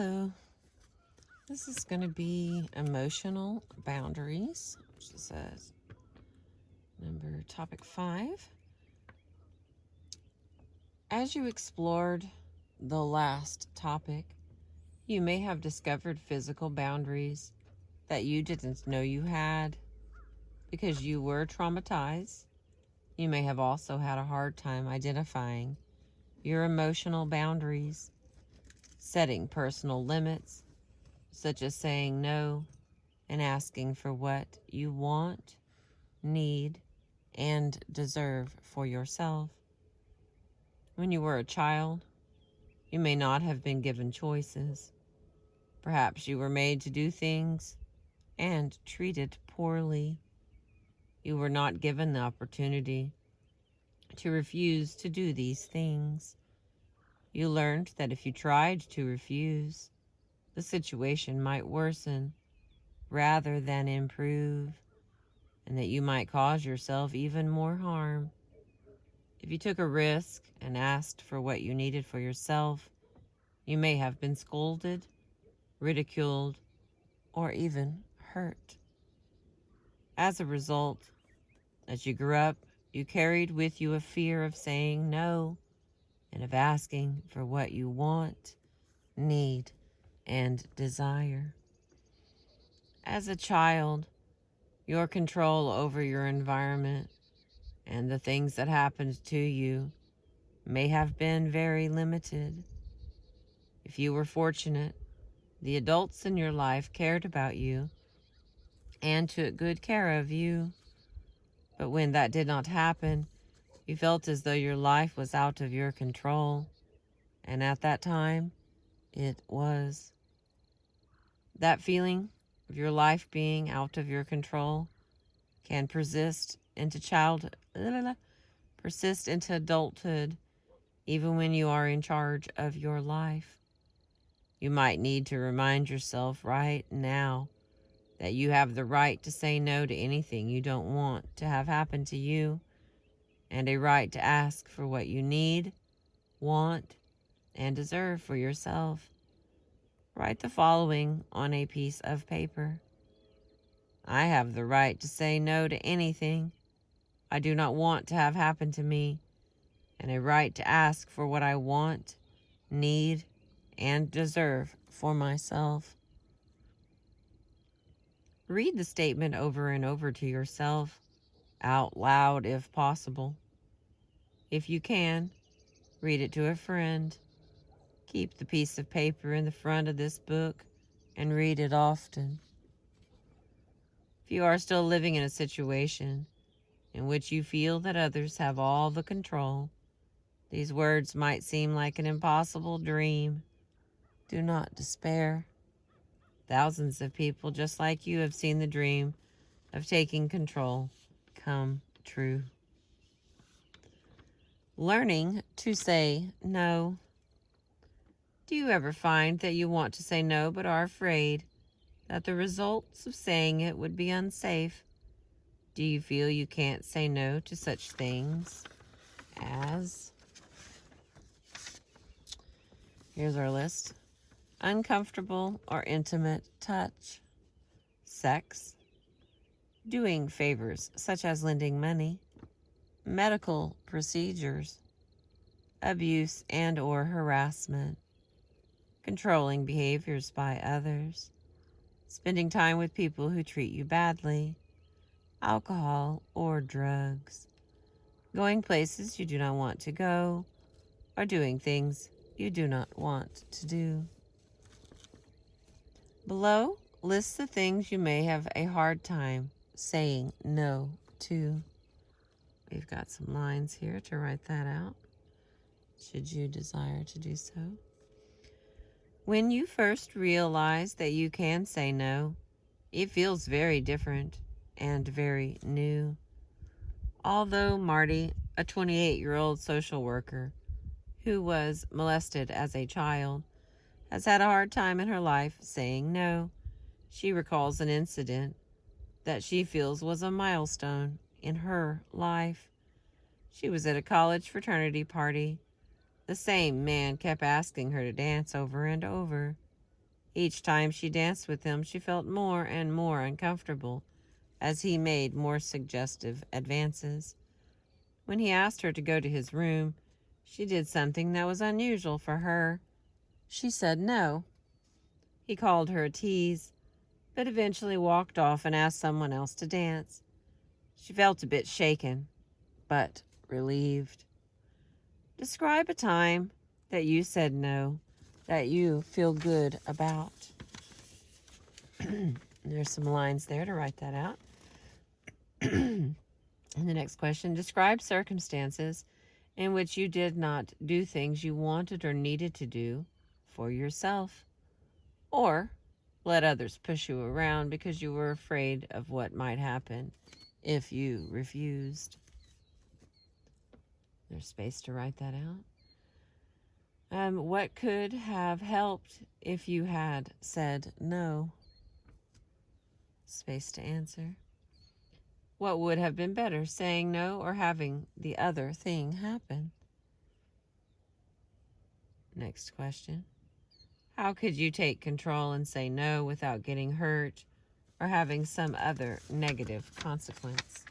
Hello. This is going to be emotional boundaries, which is topic 5. As you explored the last topic, you may have discovered physical boundaries that you didn't know you had because you were traumatized. You may have also had a hard time identifying your emotional boundaries, setting personal limits, such as saying no and asking for what you want, need, and deserve for yourself. When you were a child, you may not have been given choices. Perhaps you were made to do things and treated poorly. You were not given the opportunity to refuse to do these things. You learned that if you tried to refuse, the situation might worsen rather than improve, and that you might cause yourself even more harm. If you took a risk and asked for what you needed for yourself, you may have been scolded, ridiculed, or even hurt. As a result, as you grew up, you carried with you a fear of saying no and of asking for what you want, need, and desire. As a child, your control over your environment and the things that happened to you may have been very limited. If you were fortunate, the adults in your life cared about you and took good care of you. But when that did not happen, you felt as though your life was out of your control. And at that time, it was. That feeling of your life being out of your control can persist into adulthood, even when you are in charge of your life. You might need to remind yourself right now that you have the right to say no to anything you don't want to have happen to you, and a right to ask for what you need, want, and deserve for yourself. Write the following on a piece of paper. I have the right to say no to anything I do not want to have happen to me, and a right to ask for what I want, need, and deserve for myself. Read the statement over and over to yourself, out loud if possible. If you can, read it to a friend. Keep the piece of paper in the front of this book and read it often. If you are still living in a situation in which you feel that others have all the control, these words might seem like an impossible dream. Do not despair. Thousands of people just like you have seen the dream of taking control come true. Learning to say no. Do you ever find that you want to say no but are afraid that the results of saying it would be unsafe? Do you feel you can't say no to such things as, here's our list: uncomfortable or intimate touch, sex, doing favors such as lending money, medical procedures, abuse and or harassment, controlling behaviors by others, spending time with people who treat you badly, alcohol or drugs, going places you do not want to go, or doing things you do not want to do. Below lists the things you may have a hard time saying no to. We've got some lines here to write that out, should you desire to do so. When you first realize that you can say no, it feels very different and very new. Although Marty, a 28-year-old social worker who was molested as a child, has had a hard time in her life saying no, she recalls an incident that she feels was a milestone in her life. She was at a college fraternity party. The same man kept asking her to dance over and over. Each time she danced with him, she felt more and more uncomfortable as he made more suggestive advances. When he asked her to go to his room, she did something that was unusual for her. She said no. He called her a tease, but eventually walked off and asked someone else to dance. She felt a bit shaken, but relieved. Describe a time that you said no that you feel good about. There's some lines there to write that out. And the next question, describe circumstances in which you did not do things you wanted or needed to do for yourself, or let others push you around because you were afraid of what might happen if you refused. There's space to write that out. What could have helped if you had said no? Space to answer. What would have been better, saying no or having the other thing happen? Next question. How could you take control and say no without getting hurt or having some other negative consequence?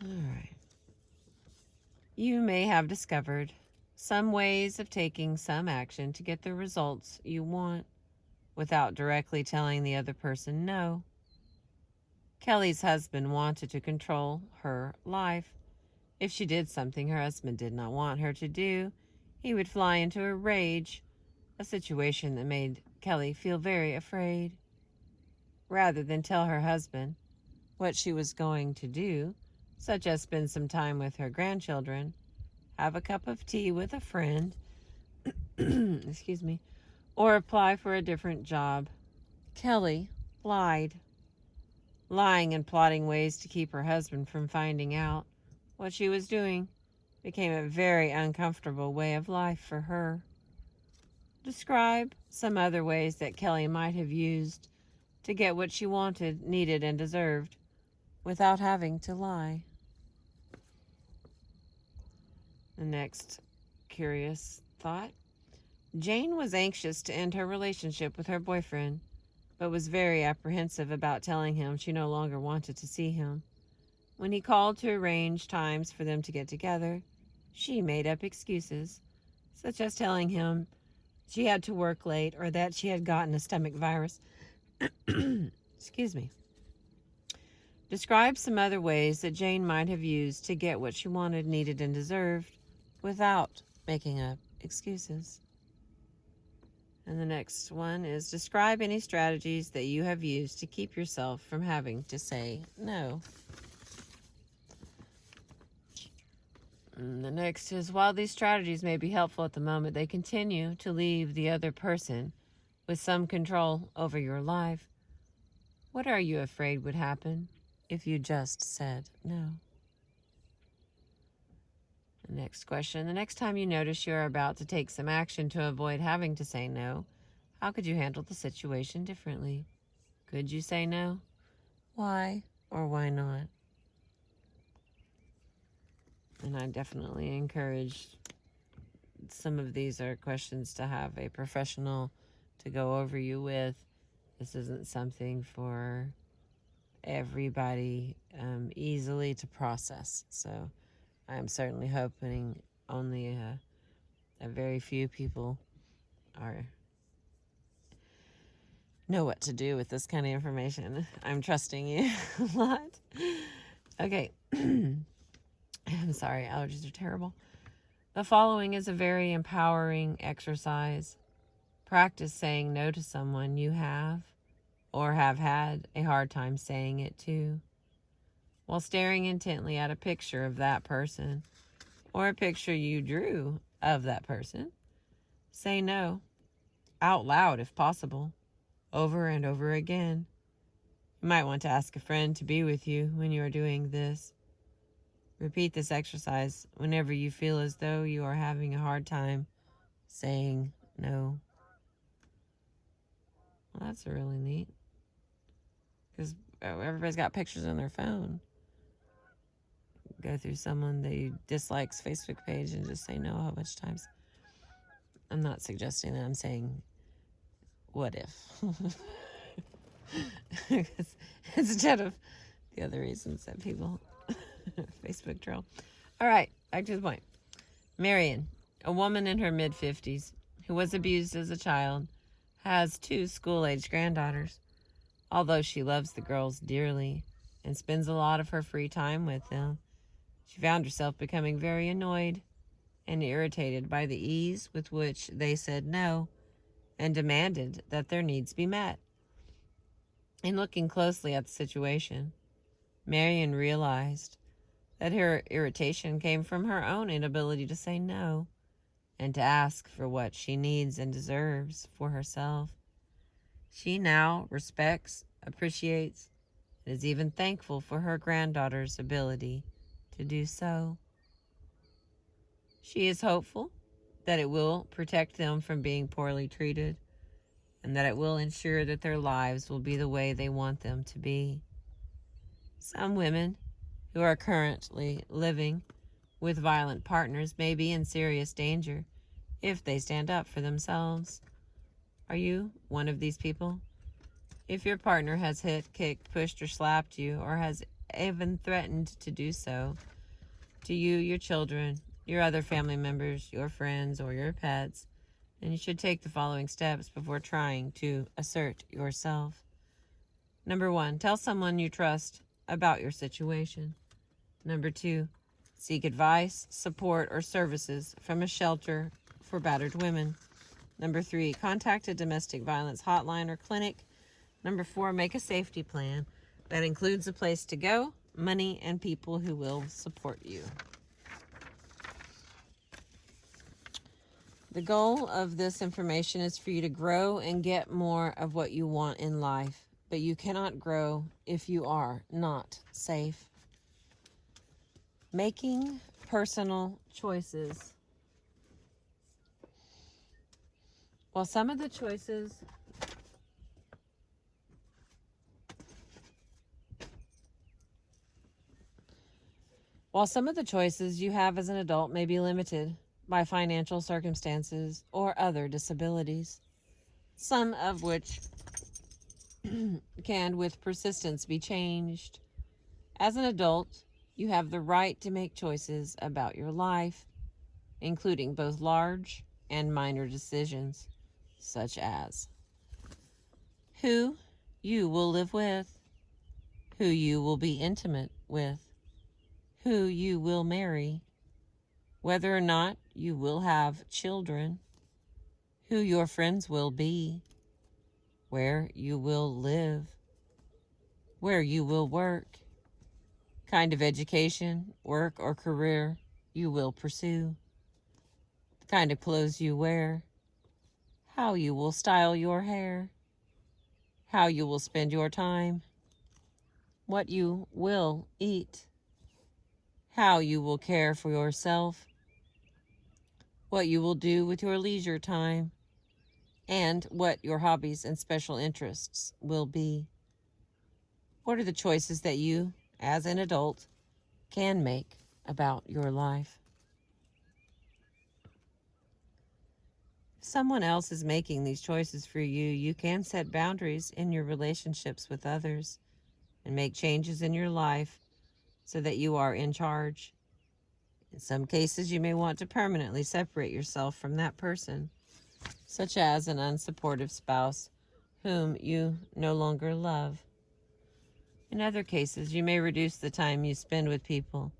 All right. You may have discovered some ways of taking some action to get the results you want without directly telling the other person no. Kelly's husband wanted to control her life. If she did something her husband did not want her to do, he would fly into a rage, a situation that made Kelly feel very afraid. Rather than tell her husband what she was going to do, such as spend some time with her grandchildren, have a cup of tea with a friend, excuse me, or apply for a different job, Kelly lied. Lying and plotting ways to keep her husband from finding out what she was doing became a very uncomfortable way of life for her. Describe some other ways that Kelly might have used to get what she wanted, needed, and deserved without having to lie. The next curious thought. Jane was anxious to end her relationship with her boyfriend, but was very apprehensive about telling him she no longer wanted to see him. When he called to arrange times for them to get together, she made up excuses, such as telling him she had to work late or that she had gotten a stomach virus. Excuse me. Describe some other ways that Jane might have used to get what she wanted, needed, and deserved without making up excuses. And the next one is describe any strategies that you have used to keep yourself from having to say no. And the next is, while these strategies may be helpful at the moment, they continue to leave the other person with some control over your life. What are you afraid would happen if you just said no? The next question. The next time you notice you're about to take some action to avoid having to say no, how could you handle the situation differently? Could you say no? Why or why not? And I definitely encourage some of these are questions to have a professional to go over you with. This isn't something for everybody easily to process. So I'm certainly hoping only a very few people know what to do with this kind of information. I'm trusting you a lot. Okay. I'm sorry, allergies are terrible. The following is a very empowering exercise. Practice saying no to someone you have or have had a hard time saying it to. While staring intently at a picture of that person or a picture you drew of that person, say no, out loud if possible, over and over again. You might want to ask a friend to be with you when you are doing this. Repeat this exercise whenever you feel as though you are having a hard time saying no. Well, that's really neat. Because everybody's got pictures on their phone. Go through someone that you dislikes Facebook page and just say no a whole bunch of times. I'm not suggesting that. I'm saying, what if? Instead of the other reasons that people Facebook troll. All right, back to the point. Marion, a woman in her mid-50s who was abused as a child, has 2 school-age granddaughters. Although she loves the girls dearly and spends a lot of her free time with them, she found herself becoming very annoyed and irritated by the ease with which they said no and demanded that their needs be met. In looking closely at the situation, Marion realized that her irritation came from her own inability to say no and to ask for what she needs and deserves for herself. She now respects, appreciates, and is even thankful for her granddaughter's ability to do so. She is hopeful that it will protect them from being poorly treated and that it will ensure that their lives will be the way they want them to be. Some women who are currently living with violent partners may be in serious danger if they stand up for themselves. Are you one of these people? If your partner has hit, kicked, pushed, or slapped you, or has even threatened to do so to you, your children, your other family members, your friends, or your pets, then you should take the following steps before trying to assert yourself. Number 1, tell someone you trust about your situation. Number 2, seek advice, support, or services from a shelter for battered women. Number 3, contact a domestic violence hotline or clinic. Number 4, make a safety plan that includes a place to go, money, and people who will support you. The goal of this information is for you to grow and get more of what you want in life, but you cannot grow if you are not safe. Making personal choices. While some of the choices you have as an adult may be limited by financial circumstances or other disabilities, some of which can, with persistence, be changed. As an adult, you have the right to make choices about your life, including both large and minor decisions, such as who you will live with, who you will be intimate with, who you will marry, whether or not you will have children, who your friends will be, where you will live, where you will work, kind of education, work, or career you will pursue, the kind of clothes you wear, how you will style your hair, how you will spend your time, what you will eat, how you will care for yourself, what you will do with your leisure time, and what your hobbies and special interests will be. What are the choices that you, as an adult, can make about your life? If someone else is making these choices for you, you can set boundaries in your relationships with others and make changes in your life so that you are in charge. In some cases, you may want to permanently separate yourself from that person, such as an unsupportive spouse whom you no longer love. In other cases, you may reduce the time you spend with people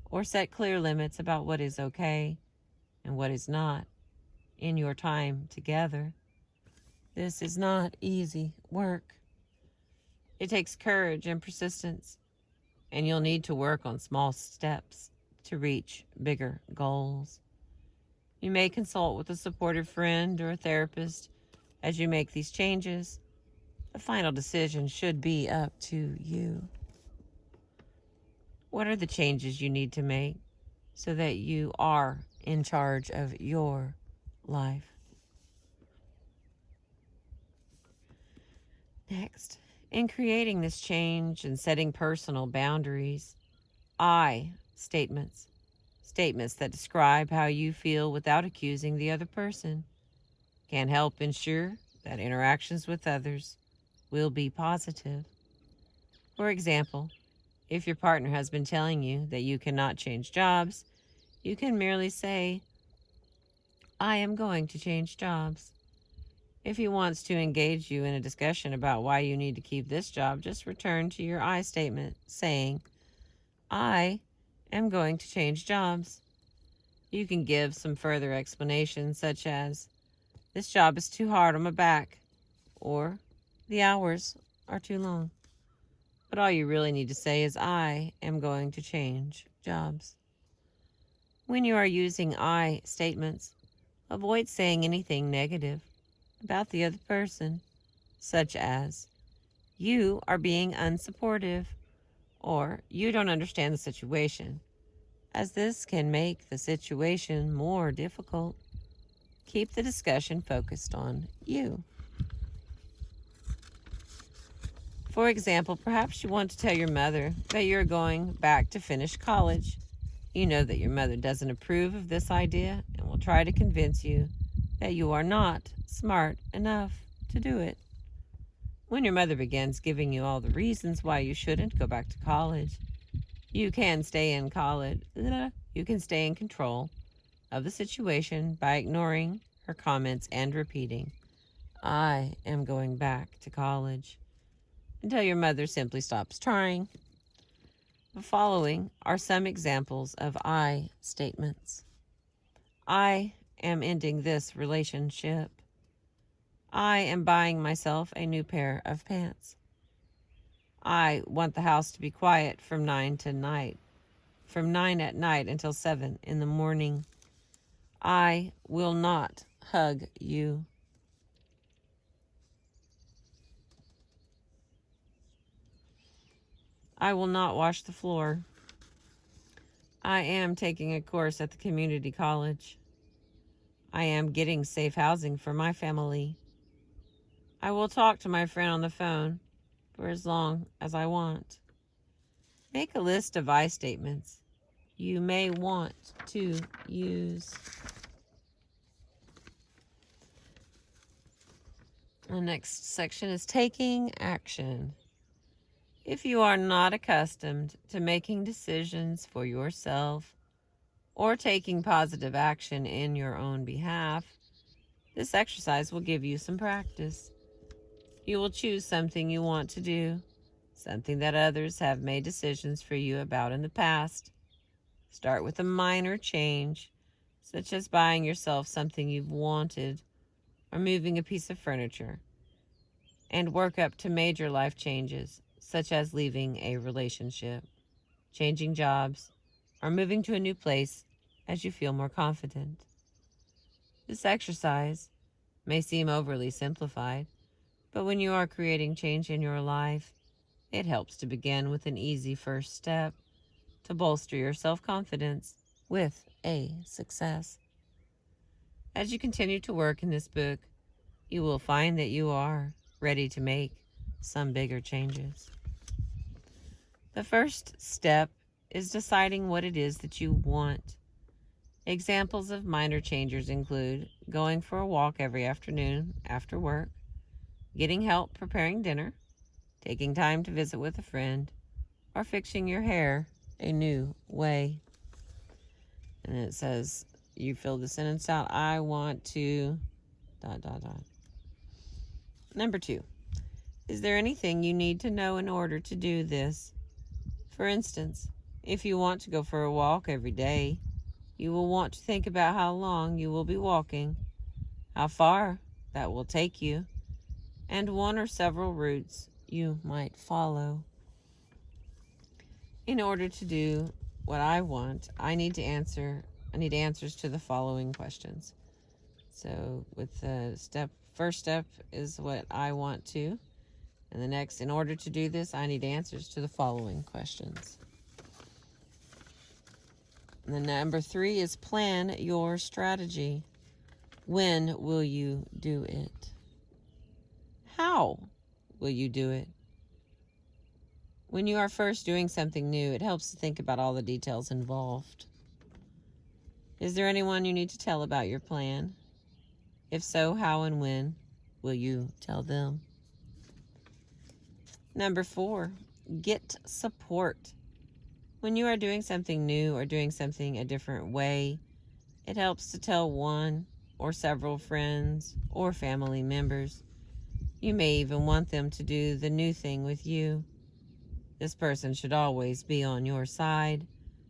or set clear limits about what is okay and what is not in your time together. This is not easy work. It takes courage and persistence, and you'll need to work on small steps to reach bigger goals. You may consult with a supportive friend or a therapist as you make these changes. The final decision should be up to you. What are the changes you need to make so that you are in charge of your life? Next, in creating this change and setting personal boundaries, I statements that describe how you feel without accusing the other person, can help ensure that interactions with others will be positive. For example, if your partner has been telling you that you cannot change jobs, you can merely say, I am going to change jobs. If he wants to engage you in a discussion about why you need to keep this job, just return to your I statement saying, I am going to change jobs. You can give some further explanations such as, this job is too hard on my back, or the hours are too long. But all you really need to say is, I am going to change jobs. When you are using I statements, avoid saying anything negative about the other person, such as, you are being unsupportive, or you don't understand the situation, as this can make the situation more difficult. Keep the discussion focused on you. For example, perhaps you want to tell your mother that you're going back to finish college. You know that your mother doesn't approve of this idea and will try to convince you that you are not smart enough to do it. When your mother begins giving you all the reasons why you shouldn't go back to college, you can stay in control of the situation by ignoring her comments and repeating, I am going back to college, until your mother simply stops trying. The following are some examples of I statements. I am ending this relationship. I am buying myself a new pair of pants. I want the house to be quiet from 9 at night until 7 in the morning. I will not hug you. I will not wash the floor. I am taking a course at the community college. I am getting safe housing for my family. I will talk to my friend on the phone for as long as I want. Make a list of I statements you may want to use. The next section is taking action. If you are not accustomed to making decisions for yourself or taking positive action in your own behalf, this exercise will give you some practice. You will choose something you want to do, something that others have made decisions for you about in the past. Start with a minor change, such as buying yourself something you've wanted or moving a piece of furniture, and work up to major life changes, such as leaving a relationship, changing jobs, or moving to a new place as you feel more confident. This exercise may seem overly simplified, but when you are creating change in your life, it helps to begin with an easy first step to bolster your self-confidence with a success. As you continue to work in this book, you will find that you are ready to make some bigger changes. The first step is deciding what it is that you want. Examples of minor changes include going for a walk every afternoon after work, getting help preparing dinner, taking time to visit with a friend, or fixing your hair a new way. And it says, you fill the sentence out, I want to... ... Number 2, is there anything you need to know in order to do this? For instance, if you want to go for a walk every day, you will want to think about how long you will be walking, how far that will take you, and one or several routes you might follow. In order to do what I want, I need answers to the following questions. So with the first step is what I want to. And the next, in order to do this, I need answers to the following questions. And then number 3 is plan your strategy. When will you do it? How will you do it? When you are first doing something new, it helps to think about all the details involved. Is there anyone you need to tell about your plan? If so, how and when will you tell them? Number 4, get support. When you are doing something new or doing something a different way, it helps to tell one or several friends or family members. You may even want them to do the new thing with you. This person should always be on your side,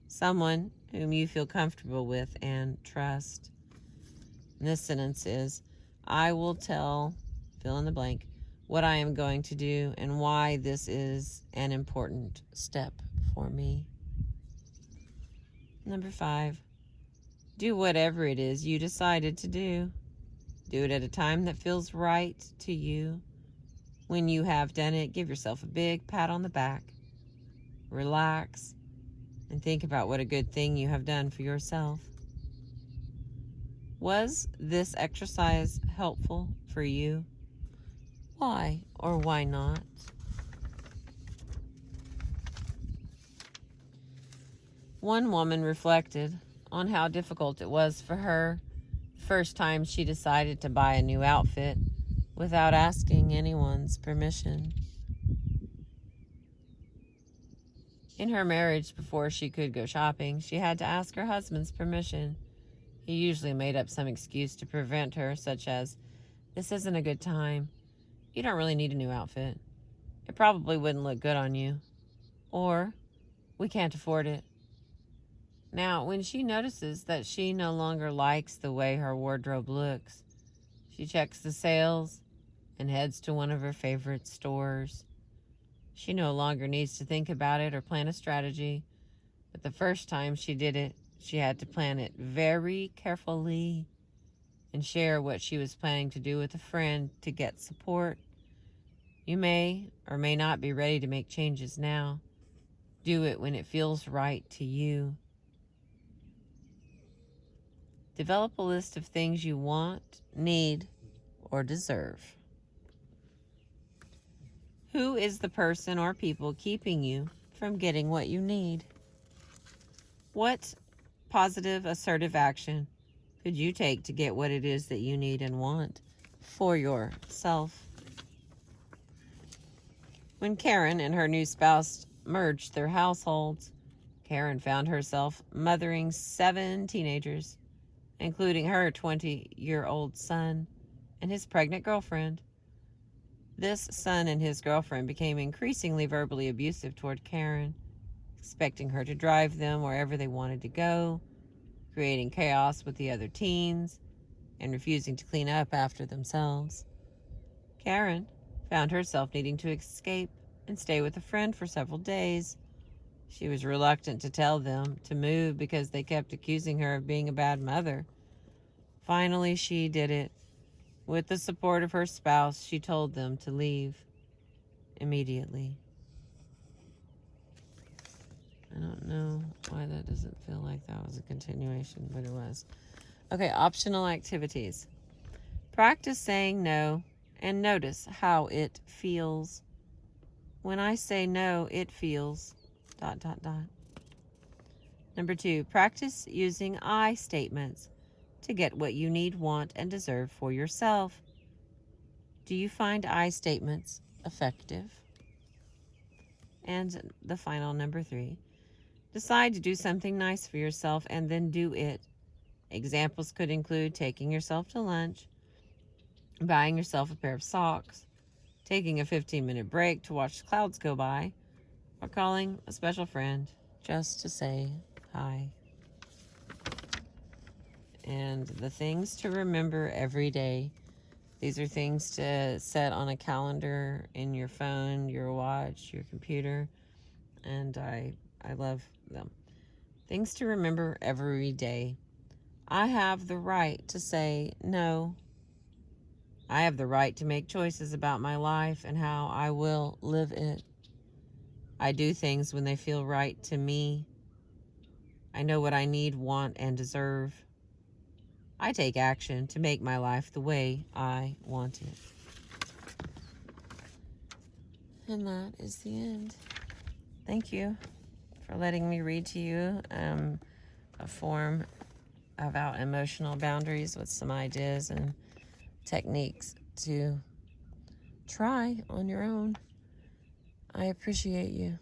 someone whom you feel comfortable with and trust. And this sentence is, I will tell, fill in the blank, what I am going to do and why this is an important step for me. Number 5, do whatever it is you decided to do. Do it at a time that feels right to you. When you have done it, give yourself a big pat on the back. Relax and think about what a good thing you have done for yourself. Was this exercise helpful for you? Why or why not? One woman reflected on how difficult it was for her the first time she decided to buy a new outfit without asking anyone's permission. In her marriage, before she could go shopping, she had to ask her husband's permission. He usually made up some excuse to prevent her, such as, "This isn't a good time. You don't really need a new outfit. It probably wouldn't look good on you." Or, "We can't afford it." Now, when she notices that she no longer likes the way her wardrobe looks, she checks the sales and heads to one of her favorite stores. She no longer needs to think about it or plan a strategy, but the first time she did it, she had to plan it very carefully and share what she was planning to do with a friend to get support. You may or may not be ready to make changes now. Do it when it feels right to you. Develop a list of things you want, need, or deserve. Who is the person or people keeping you from getting what you need? What positive, assertive action could you take to get what it is that you need and want for yourself? When Karen and her new spouse merged their households, Karen found herself mothering 7 teenagers, including her 20-year-old son and his pregnant girlfriend. This son and his girlfriend became increasingly verbally abusive toward Karen, expecting her to drive them wherever they wanted to go, creating chaos with the other teens, and refusing to clean up after themselves. Karen found herself needing to escape and stay with a friend for several days. She was reluctant to tell them to move because they kept accusing her of being a bad mother. Finally, she did it. With the support of her spouse, she told them to leave immediately. I don't know why that doesn't feel like that was a continuation, but it was. Okay, optional activities. Practice saying no and notice how it feels. When I say no, it feels ... Number 2, practice using I statements to get what you need, want, and deserve for yourself. Do you find I statements effective? And the final, number 3, decide to do something nice for yourself and then do it. Examples could include taking yourself to lunch, buying yourself a pair of socks, taking a 15-minute break to watch the clouds go by, or calling a special friend just to say hi. And the things to remember every day. These are things to set on a calendar in your phone, your watch, your computer, and I love them. Things to remember every day. I have the right to say no. I have the right to make choices about my life and how I will live it. I do things when they feel right to me. I know what I need, want, and deserve. I take action to make my life the way I want it. And that is the end. Thank you for letting me read to you a form about emotional boundaries with some ideas and techniques to try on your own. I appreciate you.